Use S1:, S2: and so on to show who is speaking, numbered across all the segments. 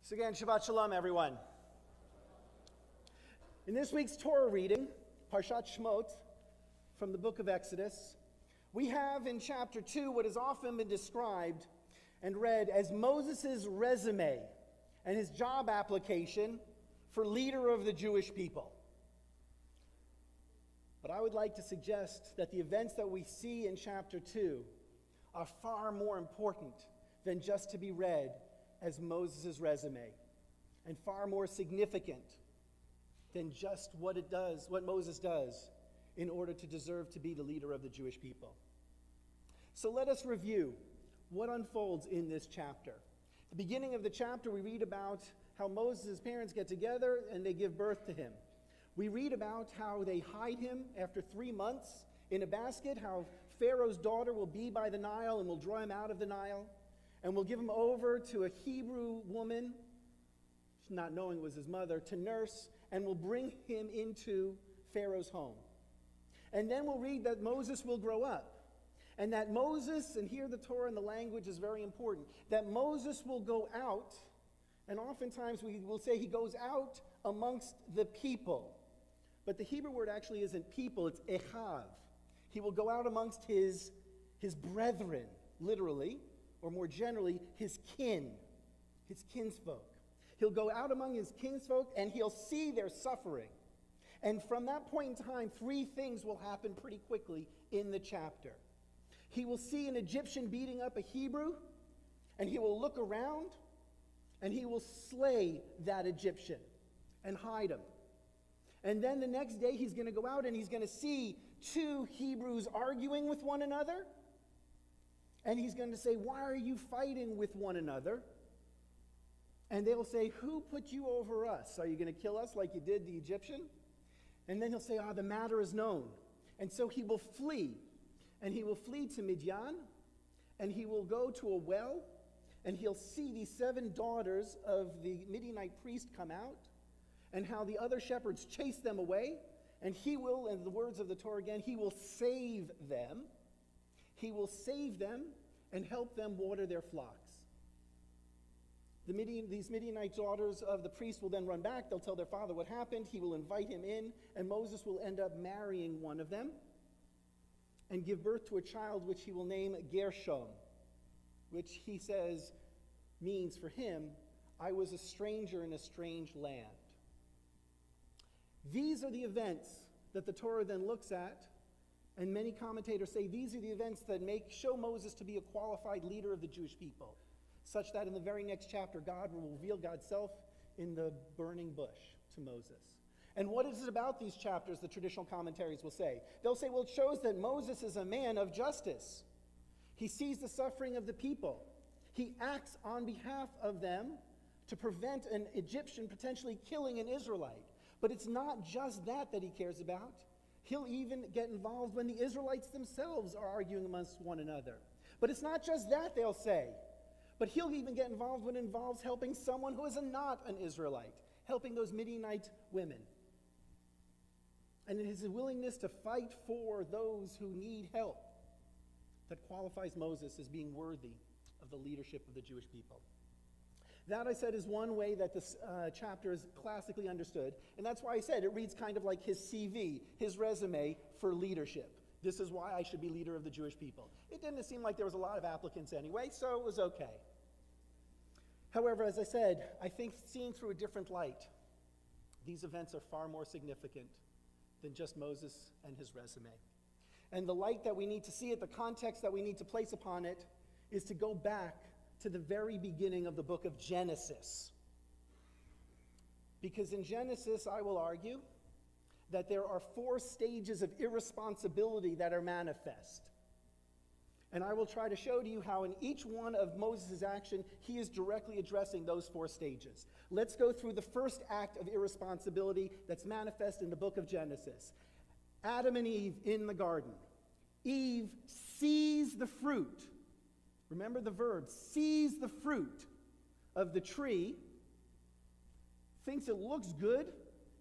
S1: So again, Shabbat Shalom, everyone. In this week's Torah reading, Parshat Shmot, from the book of Exodus, we have in chapter 2 what has often been described and read as Moses' resume and his job application for leader of the Jewish people. But I would like to suggest that the events that we see in chapter 2 are far more important than just to be read as Moses' resume, and far more significant than just what Moses does in order to deserve to be the leader of the Jewish people. So let us review what unfolds in this chapter. At the beginning of the chapter, we read about how Moses' parents get together and they give birth to him. We read about how they hide him after 3 months in a basket, how Pharaoh's daughter will be by the Nile and will draw him out of the Nile, and will give him over to a Hebrew woman, not knowing it was his mother, to nurse, and will bring him into Pharaoh's home. And then we'll read that Moses will grow up, and that Moses, and here the Torah and the language is very important, that Moses will go out, and oftentimes we will say he goes out amongst the people. But the Hebrew word actually isn't people, it's echav. He will go out amongst his brethren, literally, or more generally, his kinsfolk. He'll go out among his kinsfolk and he'll see their suffering. And from that point in time, 3 things will happen pretty quickly in the chapter. He will see an Egyptian beating up a Hebrew, and he will look around, and he will slay that Egyptian and hide him. And then the next day he's going to go out and he's going to see 2 Hebrews arguing with one another. And he's going to say, "Why are you fighting with one another?" And they'll say, "Who put you over us? Are you going to kill us like you did the Egyptian?" And then he'll say, "The matter is known." And so he will flee. And he will flee to Midian. And he will go to a well. And he'll see these 7 daughters of the Midianite priest come out. And how the other shepherds chase them away. And he will, in the words of the Torah again, he will save them. He will save them and help them water their flocks. These Midianite daughters of the priest will then run back. They'll tell their father what happened. He will invite him in, and Moses will end up marrying one of them and give birth to a child which he will name Gershom, which he says means for him, "I was a stranger in a strange land." These are the events that the Torah then looks at. And many commentators say these are the events that show Moses to be a qualified leader of the Jewish people, such that in the very next chapter, God will reveal God's self in the burning bush to Moses. And what is it about these chapters, the traditional commentaries will say? They'll say, well, it shows that Moses is a man of justice. He sees the suffering of the people. He acts on behalf of them to prevent an Egyptian potentially killing an Israelite. But it's not just that he cares about. He'll even get involved when the Israelites themselves are arguing amongst one another. But it's not just that, they'll say. But he'll even get involved when it involves helping someone who is not an Israelite, helping those Midianite women. And it is his willingness to fight for those who need help that qualifies Moses as being worthy of the leadership of the Jewish people. That, I said, is one way that this chapter is classically understood. And that's why I said it reads kind of like his CV, his resume for leadership. This is why I should be leader of the Jewish people. It didn't seem like there was a lot of applicants anyway, so it was okay. However, as I said, I think seeing through a different light, these events are far more significant than just Moses and his resume. And the light that we need to see it, the context that we need to place upon it, is to go back to the very beginning of the book of Genesis. Because in Genesis, I will argue that there are 4 stages of irresponsibility that are manifest. And I will try to show to you how in each one of Moses' action, he is directly addressing those 4 stages. Let's go through the first act of irresponsibility that's manifest in the book of Genesis. Adam and Eve in the garden. Eve sees the fruit. Remember the verb, sees the fruit of the tree, thinks it looks good,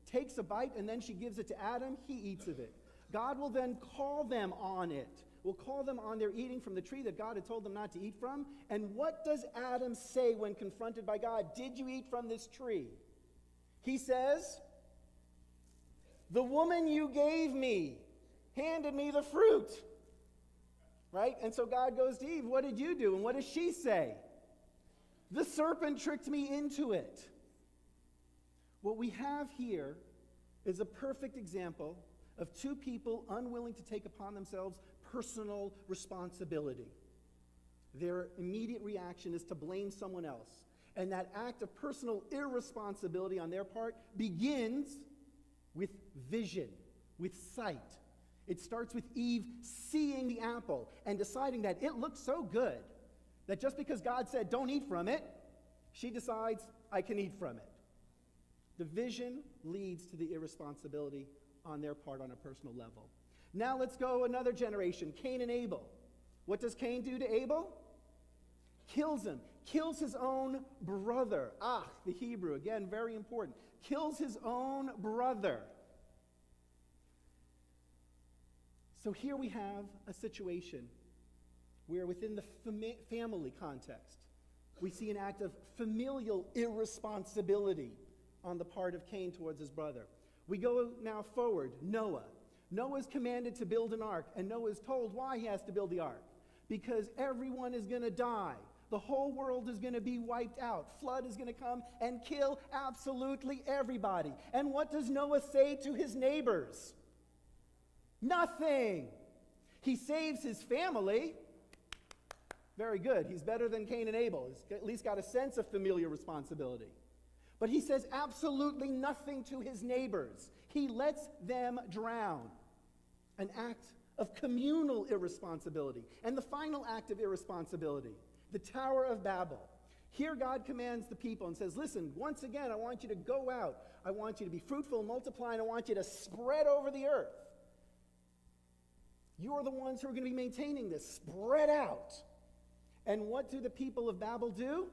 S1: takes a bite, and then she gives it to Adam. He eats of it. God will then call them on it will call them on their eating from the tree that God had told them not to eat from. And what does Adam say when confronted by God? Did you eat from this tree? He says, the woman you gave me handed me the fruit. Right? And so God goes to Eve, what did you do? And what does she say? The serpent tricked me into it. What we have here is a perfect example of two people unwilling to take upon themselves personal responsibility. Their immediate reaction is to blame someone else. And that act of personal irresponsibility on their part begins with vision, with sight. It starts with Eve seeing the apple and deciding that it looks so good that just because God said don't eat from it, she decides I can eat from it. The vision leads to the irresponsibility on their part on a personal level. Now let's go another generation, Cain and Abel. What does Cain do to Abel? Kills him. Kills his own brother. The Hebrew, again, very important. Kills his own brother. So here we have a situation where within the family context, we see an act of familial irresponsibility on the part of Cain towards his brother. We go now forward, Noah. Noah is commanded to build an ark, and Noah is told why he has to build the ark. Because everyone is going to die. The whole world is going to be wiped out. Flood is going to come and kill absolutely everybody. And what does Noah say to his neighbors? Nothing. He saves his family. Very good. He's better than Cain and Abel. He's at least got a sense of familial responsibility. But he says absolutely nothing to his neighbors. He lets them drown. An act of communal irresponsibility. And the final act of irresponsibility, the Tower of Babel. Here God commands the people and says, listen, once again, I want you to go out. I want you to be fruitful and multiply, and I want you to spread over the earth. You're the ones who are going to be maintaining this. Spread out. And what do the people of Babel do?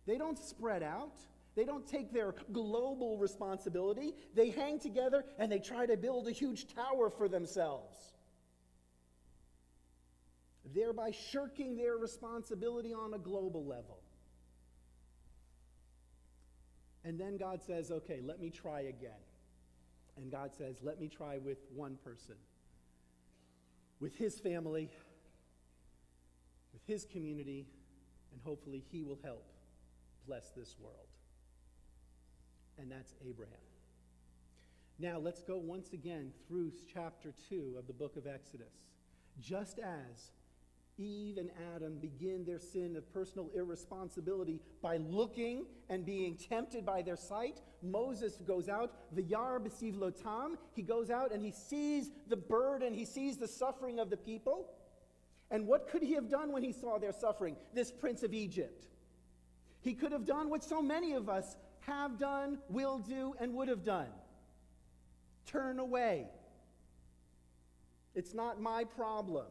S1: They don't spread out. They don't take their global responsibility. They hang together and they try to build a huge tower for themselves, thereby shirking their responsibility on a global level. And then God says, okay, let me try again. And God says, let me try with one person, with his family, with his community, and hopefully he will help bless this world. And that's Abraham. Now let's go once again through chapter 2 of the book of Exodus. Just as Eve and Adam begin their sin of personal irresponsibility by looking and being tempted by their sight, Moses goes out, v'yar b'sivlotam, he goes out and he sees the burden, he sees the suffering of the people. And what could he have done when he saw their suffering? This prince of Egypt. He could have done what so many of us have done, will do, and would have done. Turn away. It's not my problem.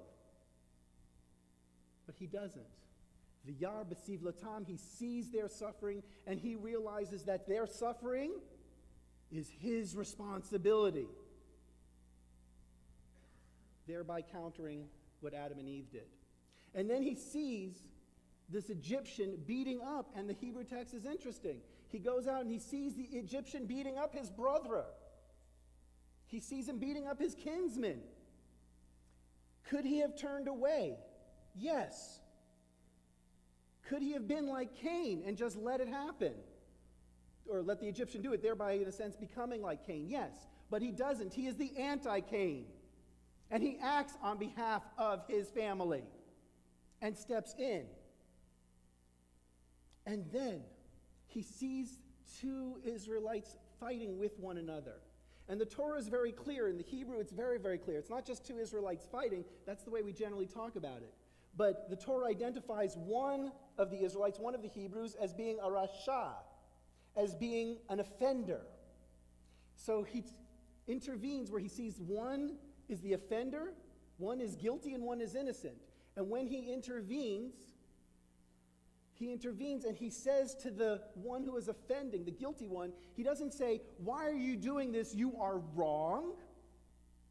S1: But he doesn't. V'yar b'sivlotam, he sees their suffering, and he realizes that their suffering is his responsibility, thereby countering what Adam and Eve did. And then he sees this Egyptian beating up, and the Hebrew text is interesting. He goes out and he sees the Egyptian beating up his brother. He sees him beating up his kinsman. Could he have turned away? Yes. Could he have been like Cain and just let it happen? Or let the Egyptian do it, thereby, in a sense, becoming like Cain? Yes. But he doesn't. He is the anti-Cain. And he acts on behalf of his family and steps in. And then he sees two Israelites fighting with one another. And the Torah is very clear. In the Hebrew, it's very, very clear. It's not just two Israelites fighting. That's the way we generally talk about it. But the Torah identifies one of the Israelites, one of the Hebrews, as being a rasha, as being an offender. So he intervenes where he sees one is the offender, one is guilty, and one is innocent. And when he intervenes and he says to the one who is offending, the guilty one, he doesn't say, why are you doing this? You are wrong.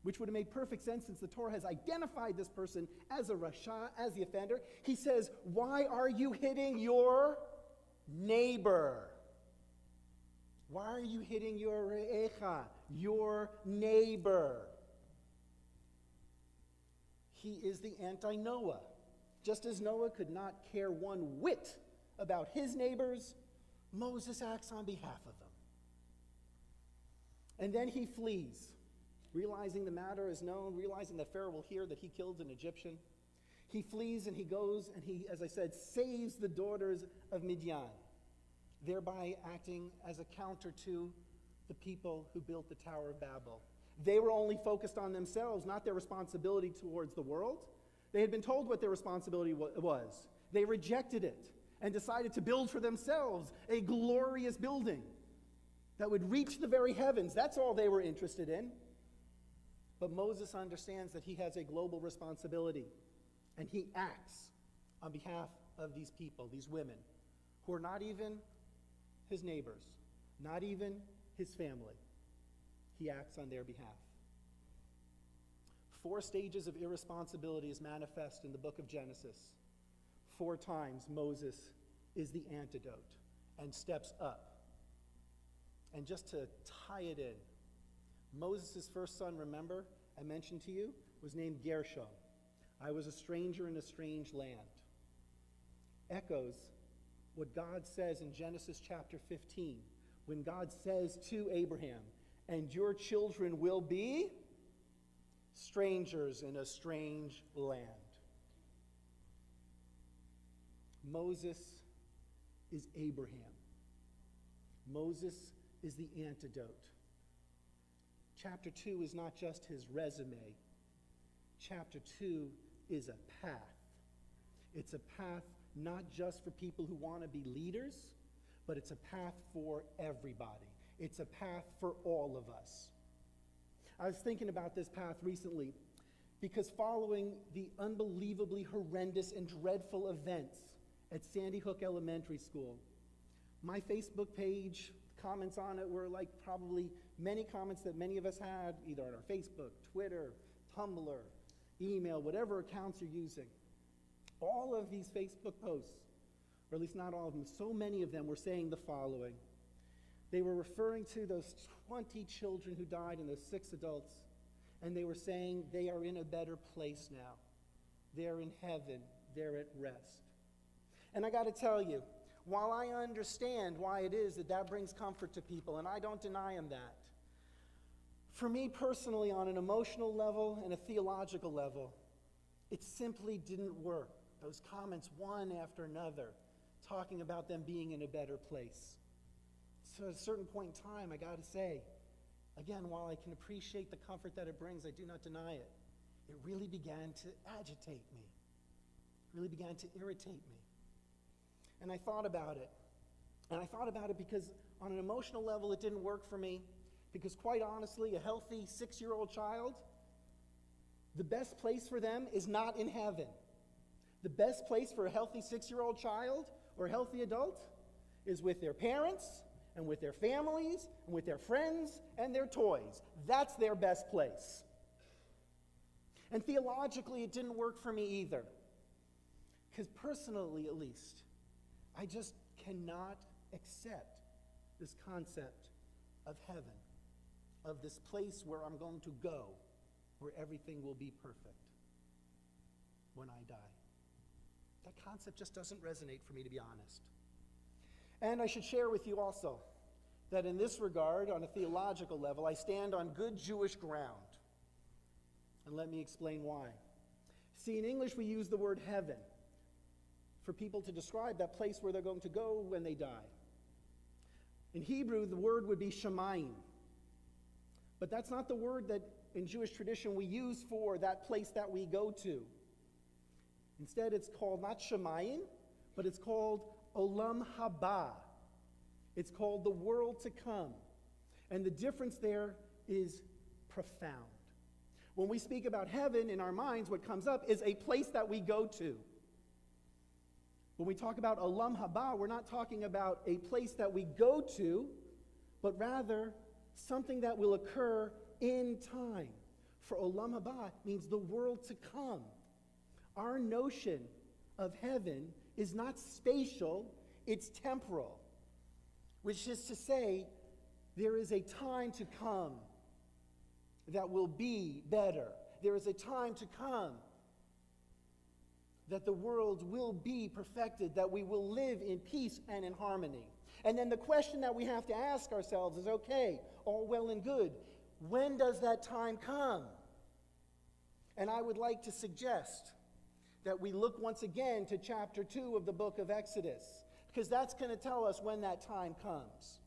S1: which would have made perfect sense since the Torah has identified this person as a rasha, as the offender. He says, why are you hitting your neighbor? Why are you hitting your re'echa, your neighbor? He is the anti-Noah. Just as Noah could not care one whit about his neighbors, Moses acts on behalf of them. And then he flees, realizing the matter is known, realizing that Pharaoh will hear that he killed an Egyptian. He flees and he goes and he, as I said, saves the daughters of Midian, thereby acting as a counter to the people who built the Tower of Babel. They were only focused on themselves, not their responsibility towards the world. They had been told what their responsibility was. They rejected it and decided to build for themselves a glorious building that would reach the very heavens. That's all they were interested in. But Moses understands that he has a global responsibility, and he acts on behalf of these people, these women, who are not even his neighbors, not even his family. He acts on their behalf. 4 stages of irresponsibility is manifest in the book of Genesis. 4 times Moses is the antidote and steps up. And just to tie it in, Moses' first son, remember, I mentioned to you, was named Gershom. I was a stranger in a strange land. Echoes what God says in Genesis chapter 15, when God says to Abraham, and your children will be strangers in a strange land. Moses is Abraham. Moses is the antidote. Chapter 2 is not just his resume. Chapter 2 is a path. It's a path not just for people who want to be leaders, but it's a path for everybody. It's a path for all of us. I was thinking about this path recently because following the unbelievably horrendous and dreadful events at Sandy Hook Elementary School, my Facebook page, comments on it were like probably many comments that many of us had, either on our Facebook, Twitter, Tumblr, email, whatever accounts you're using. All of these Facebook posts, or at least not all of them, so many of them were saying the following. They were referring to those 20 children who died and those 6 adults, and they were saying they are in a better place now. They're in heaven. They're at rest. And I got to tell you, while I understand why it is that that brings comfort to people, and I don't deny them that, for me personally, on an emotional level and a theological level, it simply didn't work. Those comments, one after another, talking about them being in a better place. So at a certain point in time, I got to say, again, while I can appreciate the comfort that it brings, I do not deny it. It really began to agitate me. It really began to irritate me. And I thought about it. And I thought about it because on an emotional level, it didn't work for me. Because quite honestly, a healthy 6-year-old child, the best place for them is not in heaven. The best place for a healthy 6-year-old child or a healthy adult is with their parents and with their families and with their friends and their toys. That's their best place. And theologically, it didn't work for me either. Because personally, at least, I just cannot accept this concept of heaven, of this place where I'm going to go, where everything will be perfect when I die. That concept just doesn't resonate for me, to be honest. And I should share with you also that in this regard, on a theological level, I stand on good Jewish ground. And let me explain why. See, in English, we use the word heaven for people to describe that place where they're going to go when they die. In Hebrew, the word would be shamayim. But that's not the word that in Jewish tradition we use for that place that we go to. Instead, it's called not shamayim, but it's called olam haba. It's called the world to come. And the difference there is profound. When we speak about heaven in our minds, what comes up is a place that we go to. When we talk about olam haba, we're not talking about a place that we go to, but rather something that will occur in time, for Olam Haba means the world to come. Our notion of heaven is not spatial, it's temporal, which is to say, there is a time to come that will be better. There is a time to come that the world will be perfected, that we will live in peace and in harmony. And then the question that we have to ask ourselves is, okay, all well and good, when does that time come? And I would like to suggest that we look once again to chapter 2 of the book of Exodus, because that's going to tell us when that time comes.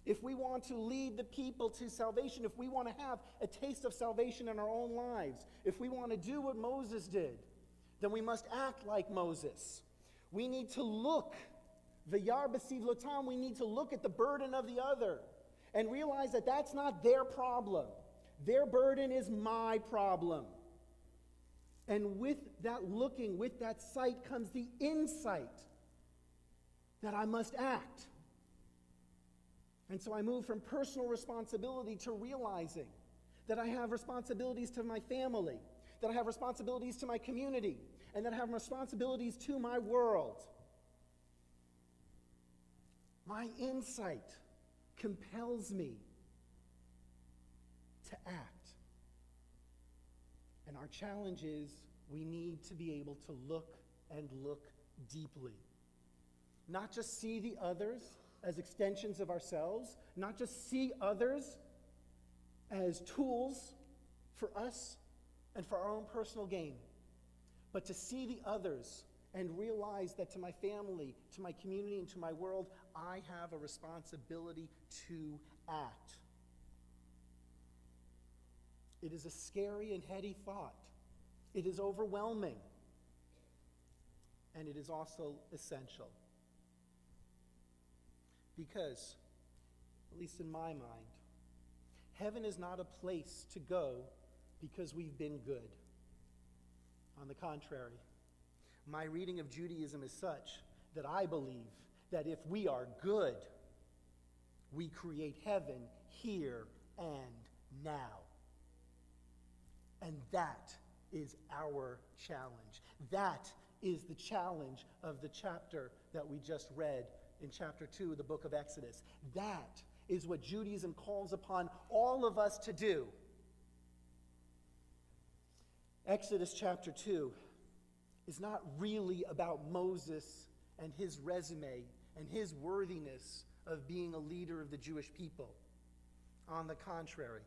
S1: If we want to lead the people to salvation, if we want to have a taste of salvation in our own lives, if we want to do what Moses did, then we must act like Moses. We need to look, v'yar b'siv lotam, we need to look at the burden of the other and realize that that's not their problem. Their burden is my problem. And with that looking, with that sight comes the insight that I must act. And so I move from personal responsibility to realizing that I have responsibilities to my family, that I have responsibilities to my community, and that I have responsibilities to my world. My insight compels me to act. And our challenge is we need to be able to look and look deeply. Not just see the others as extensions of ourselves, not just see others as tools for us and for our own personal gain, but to see the others and realize that to my family, to my community, and to my world, I have a responsibility to act. It is a scary and heady thought. It is overwhelming. And it is also essential. Because, at least in my mind, heaven is not a place to go because we've been good. On the contrary, my reading of Judaism is such that I believe that if we are good, we create heaven here and now. And that is our challenge. That is the challenge of the chapter that we just read in chapter 2 of the book of Exodus. That is what Judaism calls upon all of us to do. Exodus chapter 2 is not really about Moses and his resume and his worthiness of being a leader of the Jewish people. On the contrary,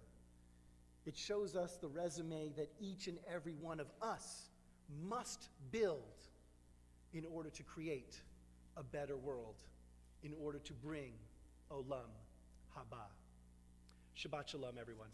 S1: it shows us the resume that each and every one of us must build in order to create a better world, in order to bring Olam Haba. Shabbat Shalom, everyone.